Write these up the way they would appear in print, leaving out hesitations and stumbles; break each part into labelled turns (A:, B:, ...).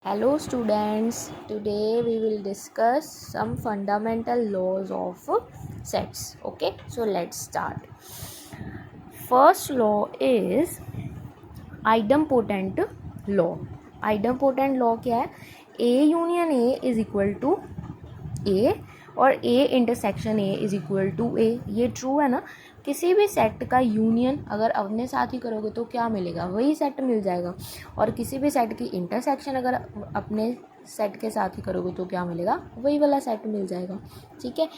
A: Hello students, today we will discuss some fundamental laws of sets. Okay, so let's start. First law is idempotent law. Idempotent law क्या है? A union A is equal to A और A intersection A is equal to A. ये true है ना. किसी भी set का union अगर अपने साथ ही करोगे तो क्या मिलेगा? वही सेट मिल जाएगा. और किसी भी सेट की इंटरसेक्शन अगर अपने सेट के साथ ही करोगे तो क्या मिलेगा? वही वाला सेट मिल जाएगा. ठीक है.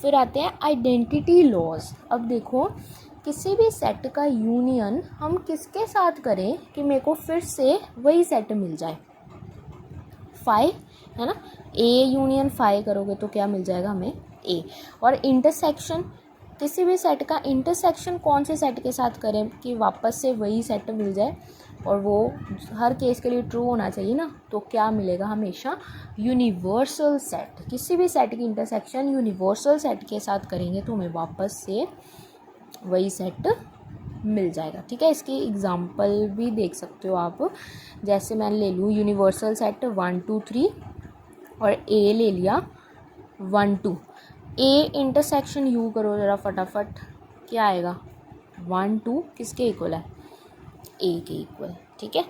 A: फिर आते हैं आइडेंटिटी लॉज. अब देखो, किसी भी सेट का यूनियन हम किसके साथ करें कि मेरे को फिर से वही सेट मिल जाए? फाइव है ना. ए यूनियन फाइव करोगे तो क्या मिल जाएगा हमें? ए. और इंटरसेक्शन, किसी भी सेट का इंटरसेक्शन कौन से सेट के साथ करें कि वापस से वही सेट मिल जाए, और वो हर केस के लिए ट्रू होना चाहिए ना. तो क्या मिलेगा हमेशा? Universal set. किसी भी सेट की इंटरसेक्शन यूनिवर्सल सेट के साथ करेंगे तो हमें वापस से वही सेट मिल जाएगा. ठीक है. इसकी एग्जांपल भी देख सकते हो आप. जैसे मैं ले लूँ यूनिवर्सल सेट 1 2 3 और ए ले लिया 1 2. ए इंटरसेक्शन यू करो ज़रा फटाफट. क्या आएगा? 1 2 किसके इक्वल है? ए के इक्वल. ठीक है.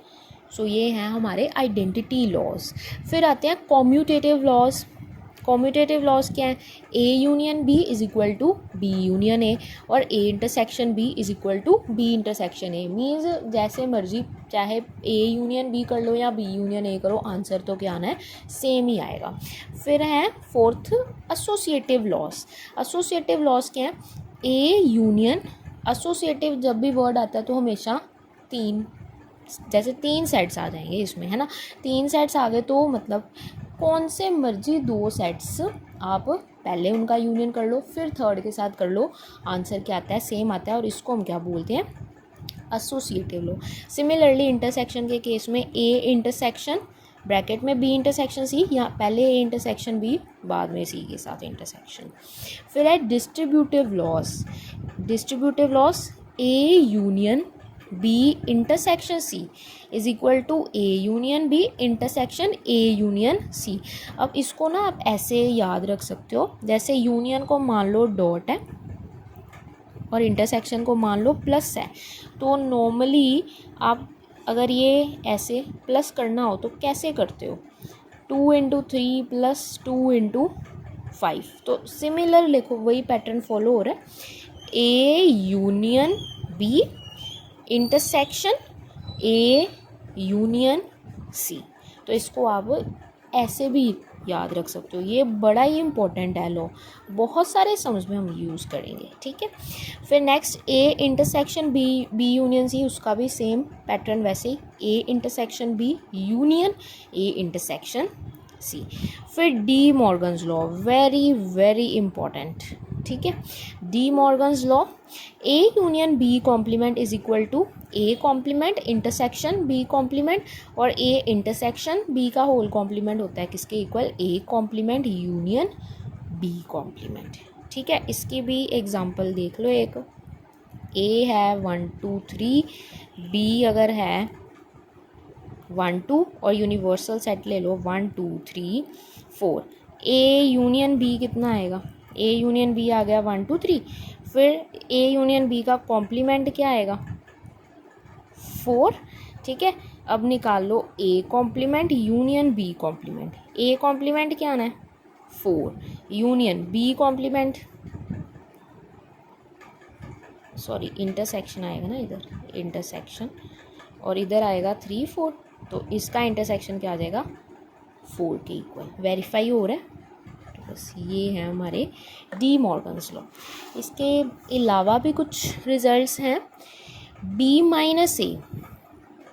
A: सो ये हैं हमारे आइडेंटिटी लॉज. फिर आते हैं कॉम्यूटेटिव लॉज. कॉम्यूटेटिव लॉज क्या है? A union B is equal to B union A और A intersection B is equal to B intersection A. Means जैसे मर्जी चाहे ए यूनियन बी कर लो या बी यूनियन ए करो, आंसर तो क्या आना है? सेम ही आएगा. फिर है fourth associative laws. Associative laws क्या है? ए यूनियन एसोसिएटिव जब भी वर्ड आता है तो हमेशा जैसे तीन सेट्स आ जाएंगे इसमें, है ना. तीन सेट्स आ गए तो मतलब कौन से मर्जी दो सेट्स आप पहले उनका यूनियन कर लो, फिर थर्ड के साथ कर लो, आंसर क्या आता है? सेम आता है. और इसको हम क्या बोलते हैं? Associative law. सिमिलरली इंटरसेक्शन के केस में ए इंटरसेक्शन ब्रैकेट में बी इंटरसेक्शन सी, या पहले ए इंटरसेक्शन बी बाद में सी के साथ इंटरसेक्शन. फिर है distributive laws. Distributive laws A union B intersection C is equal to A union B intersection A union C. अब इसको ना आप ऐसे याद रख सकते हो, जैसे यूनियन को मान लो डॉट है और इंटरसेक्शन को मान लो प्लस है. तो नॉर्मली आप अगर ये ऐसे प्लस करना हो तो कैसे करते हो? 2 इंटू 3 प्लस 2 इंटू 5. तो सिमिलर लिखो, वही पैटर्न फॉलो हो रहा है. A union B intersection A union C. तो इसको आप ऐसे भी याद रख सकते हो. ये बड़ा ही इम्पोर्टेंट है लॉ. बहुत सारे सम्स में हम यूज़ करेंगे. ठीक है. फिर next A intersection B union C, उसका भी सेम पैटर्न वैसे ही. A intersection B union A intersection C. फिर De Morgan's law, very very important. ठीक है. De Morgan's law, A union B complement is equal to A complement intersection B complement, और A intersection B का whole complement होता है किसके इक्वल? A complement union B complement. ठीक है. इसकी भी एग्जांपल देख लो. एक ए है 1 2 3, बी अगर है 1 2 और यूनिवर्सल सेट ले लो 1 2 3 4. ए यूनियन बी कितना आएगा? ए यूनियन बी आ गया 1 2 3. फिर ए यूनियन बी का कॉम्प्लीमेंट क्या आएगा? 4. ठीक है. अब निकाल लो A complement union B complement. A complement क्या आना है? 4. Union B complement, sorry intersection आएगा ना इधर, इंटरसेक्शन, और इधर आएगा 3 4. तो इसका इंटरसेक्शन क्या आ जाएगा? 4 के इक्वल. वेरीफाई हो रहा है. बस ये है हमारे डी मॉर्गन्स लॉ. इसके अलावा भी कुछ रिजल्ट्स हैं. B minus A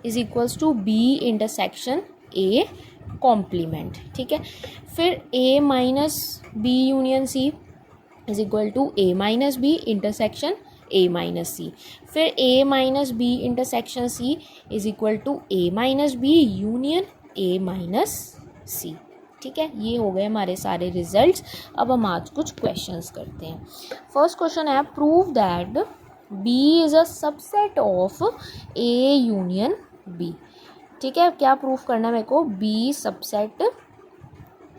A: is equals to B intersection A complement. ठीक है. फिर A minus B union C is equal to A minus B intersection A minus C. फिर A minus B intersection C is equal to A minus B union A minus C. ठीक है. ये हो गए हमारे सारे रिजल्ट्स. अब हम आज कुछ क्वेश्चंस करते हैं. फर्स्ट क्वेश्चन है, prove that B is a subset of A union B. ठीक है, क्या प्रूफ करना है मेरे को, B subset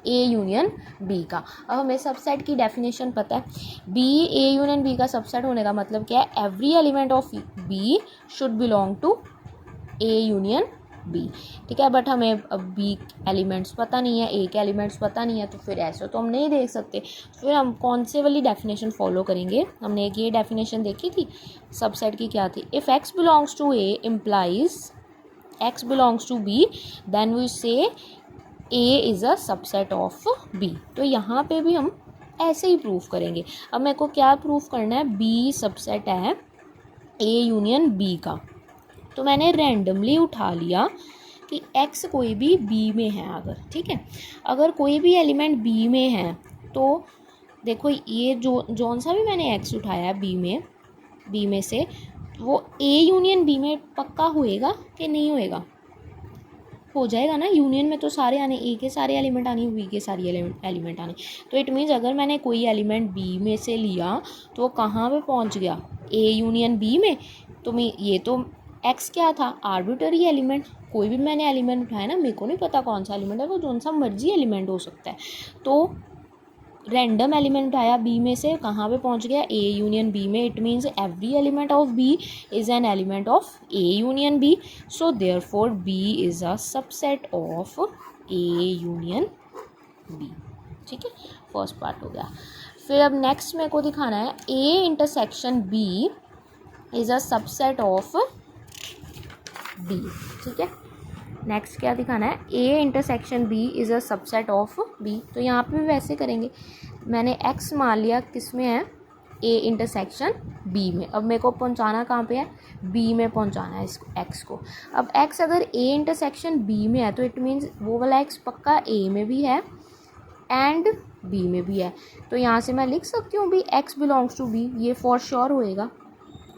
A: A union B का। अब हमें सबसेट की डेफिनेशन पता है, बी ए यूनियन बी का सबसेट होने का मतलब क्या है, every element of B should belong to A union B. ठीक है, बट हमें अब बी एलिमेंट्स पता नहीं है, ए के एलिमेंट्स पता नहीं है, तो फिर ऐसे तो हम नहीं देख सकते। फिर हम कौन से वाली डेफिनेशन फॉलो करेंगे, हमने एक ये डेफिनेशन देखी थी सबसेट की, क्या थी, if X belongs to A implies X belongs to B then we say A is a subset of B. तो यहाँ पे भी हम ऐसे ही प्रूफ करेंगे। अब मेरे को क्या प्रूफ करना है, बी सबसेट है ए यूनियन बी का। तो मैंने रैंडमली उठा लिया कि x कोई भी b में है अगर, ठीक है, अगर कोई भी एलिमेंट b में है तो देखो ये जो जौन सा भी मैंने x उठाया है b में से, वो a यूनियन b में पक्का होएगा कि नहीं होएगा, हो जाएगा ना। यूनियन में तो सारे आने, ए के सारे एलिमेंट आने, बी के सारे एलिमेंट आने। तो इट मीन्स अगर मैंने कोई एलिमेंट बी में से लिया तो वो कहाँ पे पहुँच गया, ए यूनियन बी में। तो मैं ये तो एक्स क्या था, आर्बिटरी एलिमेंट, कोई भी मैंने एलिमेंट उठाया ना, मेरे को नहीं पता कौन सा एलिमेंट है, वो जौन सा मर्जी एलिमेंट हो सकता है। तो रैंडम एलिमेंट उठाया बी में से, कहाँ पे पहुँच गया, ए यूनियन बी में। It means every element of B is an element of A union B, so therefore B is a subset of A union B. ठीक है, फर्स्ट पार्ट हो गया। फिर अब नेक्स्ट मेरे को दिखाना है A intersection B is a subset of B. ठीक है, नेक्स्ट क्या दिखाना है, A intersection B is a subset of B. तो यहाँ पे भी वैसे करेंगे, मैंने एक्स मान लिया किस में है, ए इंटरसेक्शन बी में। अब मेरे को पहुँचाना कहाँ पे है, बी में पहुँचाना है इस एक्स को। अब एक्स अगर ए इंटरसेक्शन बी में है तो इट मीन्स वो वाला एक्स पक्का ए में भी है एंड बी में भी है। तो यहाँ से मैं लिख सकती हूँ भी एक्स बिलोंग्स टू बी, ये फॉर श्योर होएगा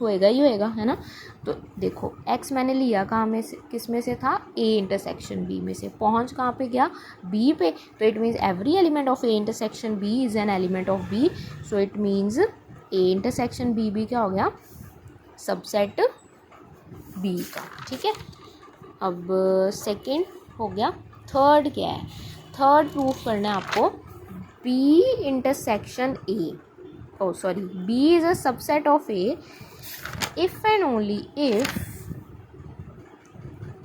A: ही होएगा, है ना। तो देखो x मैंने लिया कहाँ में से, किस में से था, a इंटरसेक्शन b में से, पहुँच कहाँ पे गया, b पे। तो it means every element of a intersection b is an element of b, so it means a intersection b भी क्या हो गया, सबसेट b का। ठीक है, अब सेकेंड हो गया। थर्ड क्या है, थर्ड प्रूफ करना है आपको, b intersection a, oh sorry, b is a subset of a if and only if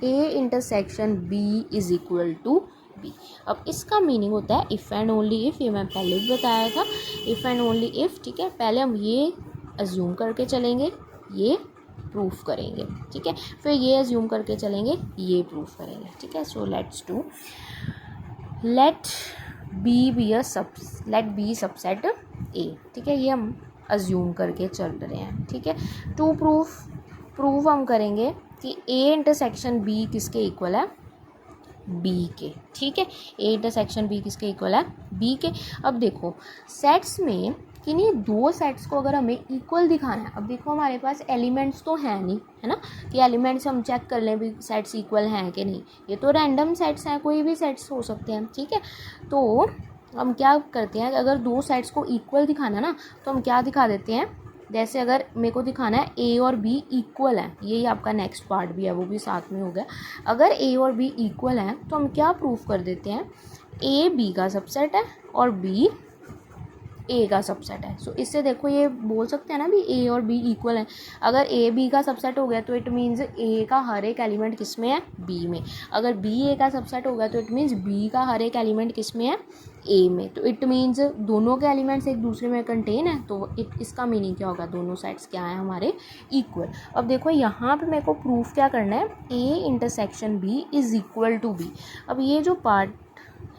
A: a intersection b is equal to b। अब इसका मीनिंग होता है इफ़ एंड ओनली इफ़, ये मैं पहले भी बताया था, इफ़ एंड ओनली इफ़। ठीक है, पहले हम ये अज्यूम करके चलेंगे, ये प्रूफ करेंगे। ठीक है, फिर ये अज्यूम करके चलेंगे, ये प्रूफ करेंगे। ठीक है, so let's do, let B subset A. ठीक है, ये हम अज्यूम करके चल रहे हैं। ठीक है, टू प्रूफ हम करेंगे कि ए इंटरसेक्शन बी किसके इक्वल है, बी के। ठीक है, ए इंटरसेक्शन बी किसके इक्वल है, बी के। अब देखो सेट्स में किन्हीं दो सेट्स को अगर हमें इक्वल दिखाना है, अब देखो हमारे पास एलिमेंट्स तो हैं नहीं, है ना, कि एलिमेंट्स हम चेक कर लें भी सेट्स इक्वल हैं कि नहीं, ये तो रैंडम सेट्स हैं, कोई भी सेट्स हो सकते हैं। ठीक है, तो हम क्या करते हैं, अगर दो साइड्स को इक्वल दिखाना ना तो हम क्या दिखा देते हैं, जैसे अगर मेरे को दिखाना है ए और बी इक्वल है, यही आपका नेक्स्ट पार्ट भी है, वो भी साथ में हो गया। अगर ए और बी इक्वल हैं तो हम क्या प्रूफ कर देते हैं, ए बी का सबसेट है और बी ए का सबसेट है। सो इससे देखो ये बोल सकते हैं ना भी ए और बी इक्वल है। अगर ए बी का सबसेट हो गया तो इट मीन्स ए का हर एक एलिमेंट किस में है, बी में। अगर बी ए का सबसेट हो गया तो इट मीन्स बी का हर एक एलिमेंट किस में है, ए में। तो इट मीन्स दोनों के एलिमेंट्स एक दूसरे में कंटेन है, तो इसका मीनिंग क्या होगा, दोनों साइड्स क्या है हमारे, इक्वल। अब देखो यहाँ पे मेरे को प्रूफ क्या करना है, A intersection B is equal to B. अब ये जो पार्ट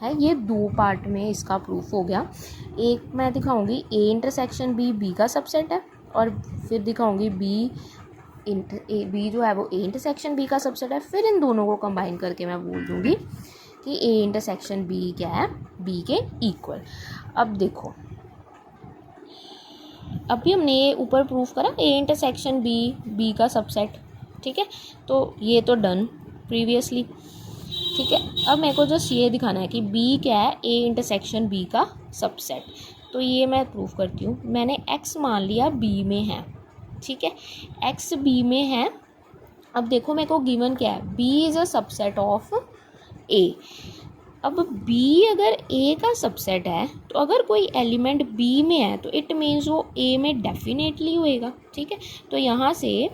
A: है ये दो पार्ट में इसका प्रूफ हो गया। एक मैं दिखाऊंगी ए इंटरसेक्शन बी का सबसेट है, और फिर दिखाऊंगी बी जो है वो ए इंटरसेक्शन बी का सबसेट है। फिर इन दोनों को कंबाइन करके मैं बोल दूंगी कि ए इंटरसेक्शन बी क्या है, बी के इक्वल। अब देखो अभी हमने ये ऊपर प्रूफ करा ए इंटरसेक्शन बी का सबसेट। ठीक है, तो ये तो डन प्रीवियसली। ठीक है, अब मेरे को जस्ट ये दिखाना है कि बी क्या है, ए इंटरसेक्शन बी का सबसेट। तो ये मैं प्रूफ करती हूँ, मैंने एक्स मान लिया बी में है। ठीक है, एक्स बी में है अब देखो मेरे को गिवन क्या है, B is a subset of A। अब B अगर A का सबसेट है तो अगर कोई एलिमेंट B में है तो इट मीन्स वो A में डेफिनेटली होएगा, ठीक है। तो यहाँ से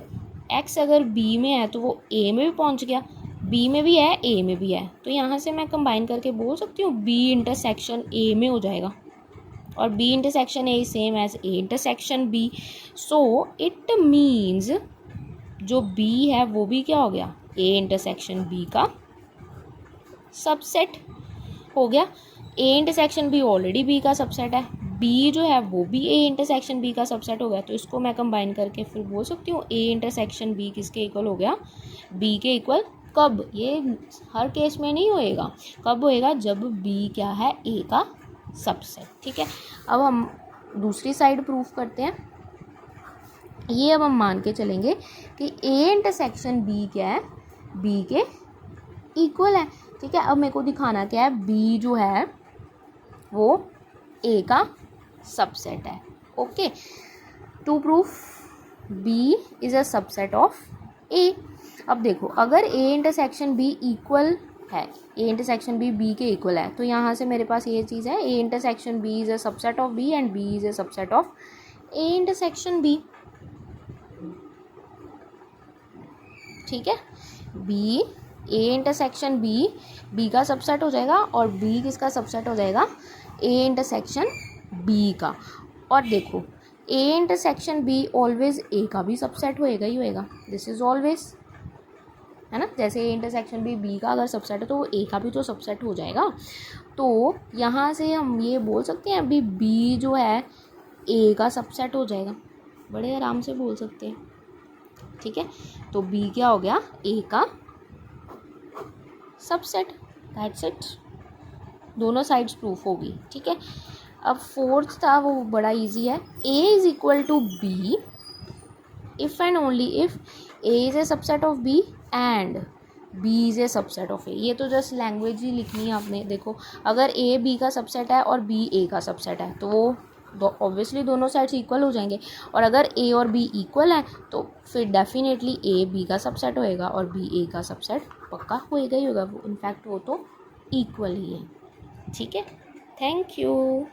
A: X अगर B में है तो वो A में भी पहुँच गया, B में भी है A में भी है, तो यहाँ से मैं कंबाइन करके बोल सकती हूँ B इंटरसेक्शन A में हो जाएगा, और B intersection A same as A intersection B। So it means जो B है वो भी क्या हो गया, A इंटरसेक्शन B का सबसेट हो गया। A intersection B already B का सबसेट है, B जो है वो भी A इंटरसेक्शन B का सबसेट हो गया। तो इसको मैं कंबाइन करके फिर बोल सकती हूँ A इंटरसेक्शन B किसके इक्वल हो गया, B के इक्वल। कब, ये हर केस में नहीं होएगा, कब होएगा, जब B क्या है, A का सबसेट, ठीक है। अब हम दूसरी साइड प्रूफ करते हैं। ये अब हम मान के चलेंगे कि A इंटरसेक्शन B क्या है, B के इक्वल है, ठीक है। अब मेरे को दिखाना क्या है, B जो है वो A का सबसेट है, okay. To proof B is a subset of A। अब देखो अगर A इंटरसेक्शन B इक्वल है, A इंटरसेक्शन B के इक्वल है, तो यहाँ से मेरे पास ये चीज़ है, A intersection B is a subset of B and B is a subset of A intersection B, ठीक है। B A इंटरसेक्शन B का सबसेट हो जाएगा, और B किसका सबसेट हो जाएगा, A इंटरसेक्शन B का। और देखो A intersection B always A का भी सबसेट होएगा ही होएगा, दिस इज ऑलवेज, है ना। जैसे A इंटरसेक्शन B का अगर सबसेट है तो वो A का भी तो सबसेट हो जाएगा। तो यहाँ से हम ये बोल सकते हैं अभी B जो है A का सबसेट हो जाएगा, बड़े आराम से बोल सकते हैं, ठीक है। तो B क्या हो गया, A का सबसेट, दैट्स इट। दोनों साइड्स प्रूफ होगी, ठीक है। अब फोर्थ था वो बड़ा इजी है, A is equal to B if and only if A is a subset of B and B is a subset of A। ये तो जस्ट लैंग्वेज ही लिखनी है आपने। देखो अगर A B का सबसेट है और B A का सबसेट है तो वो ऑब्वियसली दोनों साइड्स इक्वल हो जाएंगे, और अगर A और B इक्वल है तो फिर डेफिनेटली A B का सबसेट होएगा और B A का सबसेट पक्का होएगा ही होगा, इनफैक्ट वो तो इक्वल ही है, ठीक है। Thank you.